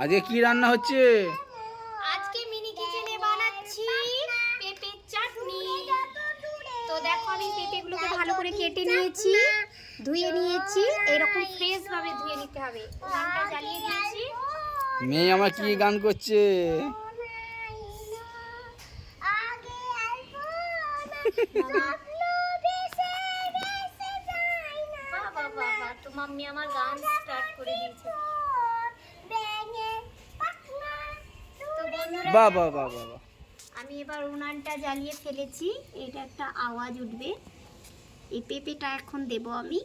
আজকে কি রান্না হচ্ছে? আজকে মিনি কিচেনে বানাচ্ছি পেঁপের চাটনি। তো দেখো আমি পেঁপেগুলোকে ভালো করে কেটে নিয়েছি, ধুয়ে নিয়েছি। এরকম ফ্রেশ ভাবে ধুয়ে নিতে হবে। উনানটা জ্বালিয়ে দিয়েছি। মেয়ে আমার কি গান করছে? তো মাম্মি আমার গান স্টার্ট করে দিয়েছে। তো বন্ধুরা বাহ বাহ বাহ বাহ বাহ। আমি এবার উনানটা জ্বালিয়ে ফেলেছি। এটা একটা আওয়াজ উঠবে। এই পেঁপেটা এখন দেব আমি।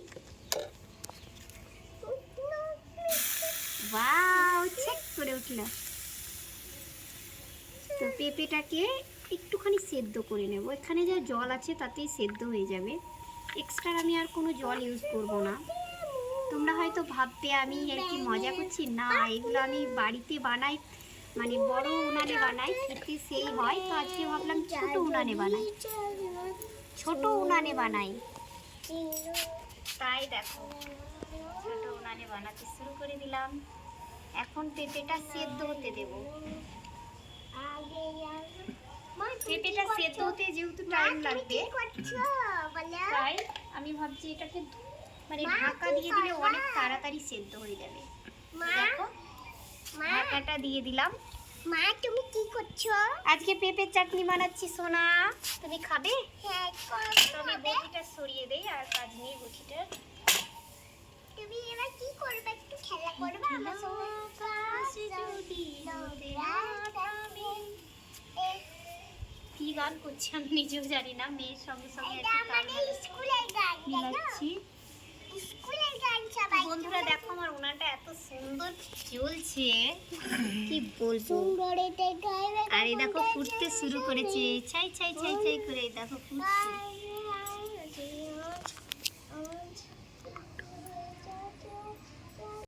ওয়াও, চেক করে উঠল। তো পেঁপেটাকে একটুখানি সেদ্ধ করে নেব। এখানে যা জল আছে তাতেই সেদ্ধ হয়ে যাবে। এক্সট্রা আমি আর কোনো জল ইউজ করব না। তোমরা হয়তো ভাববে আমি আর কি মজা করছি। না, এগুলো আমি বাড়িতে বানাই, মানে বড় উনানে বানাই, খেতে সেই হয়। তো আজকে ভাবলাম ছোট উনানে বানাই, ছোট উনানে বানাই। তাই দেখো ছোট উনানে বানাতে শুরু করে দিলাম। এখন পেঁপেটা সেদ্ধ হতে দেব। পেঁপেটা সেদ্ধ হতে যেহেতু টাইম লাগবে, তাই আমি ভাবছি এটাকে মানে ঢাকা দিয়ে দিলে অনেক তাড়াতাড়ি সেদ্ধ হয়ে যাবে। দেখো ঢাকাটা দিয়ে দিলাম। মা তুমি কি করছো? আজকে পেঁপের চাটনি বানাচ্ছি সোনা, তুমি খাবে? হ্যাঁ, তুমি বটিটা সরিয়ে দেই আর কাজ নেই বটিটার। তুমি এবার কি করবে? একটু খেলা করবে আমার সঙ্গে? কি গান করছি আমি নিজেও জানি না। মেয়ের সঙ্গে সঙ্গে মিলাচ্ছি। বন্ধুরা দেখো আমার উনানটা এত সুন্দর জ্বলছে, কি বলবো। আর এই দেখো ফুটতে শুরু করেছে, ছাই ছাই ছাই ছাই করে। দেখো ফুটছে।